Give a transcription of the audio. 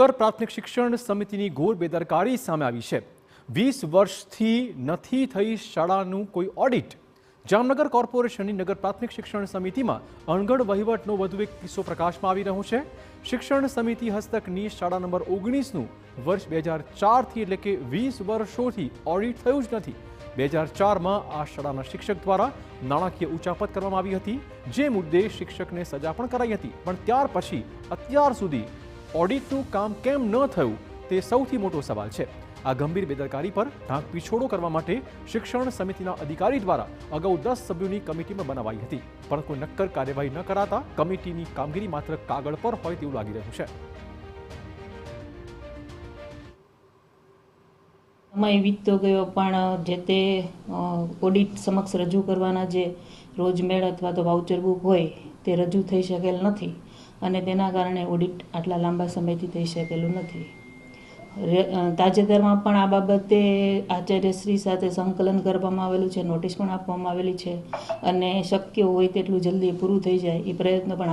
નગર પ્રાથમિક શિક્ષણ સમિતિની ઘોર બેદરકારી સામે આવી છે। 20 વર્ષથી નથી થઈ શાળાનું કોઈ ઓડિટ। જામનગર કોર્પોરેશનની નગર પ્રાથમિક શિક્ષણ સમિતિમાં અણઘડ વહીવટનો વધુ એક કિસ્સો પ્રકાશમાં આવી રહ્યો છે। શિક્ષણ સમિતિ હસ્તકની શાળા નંબર 19નું વર્ષ 2004થી એટલે કે 20 વર્ષોથી ઓડિટ થયું જ નથી। 2004માં આ શાળાના શિક્ષક દ્વારા નાણાકીય ઉચાપત કરવામાં આવી હતી, જે મુદ્દે શિક્ષકને સજા પણ કરાઈ હતી, પણ ત્યાર પછી અત્યાર સુધી ઓડિટનું કામ કેમ ન થયું તે સૌથી મોટો સવાલ છે। આ ગંભીર બેદરકારી પર ઢાંક પીછોડો કરવા માટે શિક્ષણ સમિતિના અધિકારી દ્વારા અગાઉ 10 સભ્યોની કમિટી બનાવાઈ હતી, પણ કોઈ નક્કર કાર્યવાહી ન કરાતા કમિટીની કામગીરી માત્ર કાગળ પર હોય તેવું લાગી રહ્યું છે। સમય વીતતો ગયો પણ જે તે ઓડિટ સમક્ષ રજૂ કરવાના જે રોજમેળ અથવા તો વાઉચર બુક હોય તે રજૂ થઈ શકેલ નથી અને તેના કારણે ઓડિટ આટલા લાંબા સમયથી થઈ શકેલું નથી। તાજેતરમાં પણ આ બાબતે આચાર્યશ્રી સાથે સંકલન કરવામાં આવેલું છે, નોટિસ પણ આપવામાં આવેલી છે અને શક્ય હોય તેટલું જલ્દી પૂરું થઈ જાય એ પ્રયત્ન પણ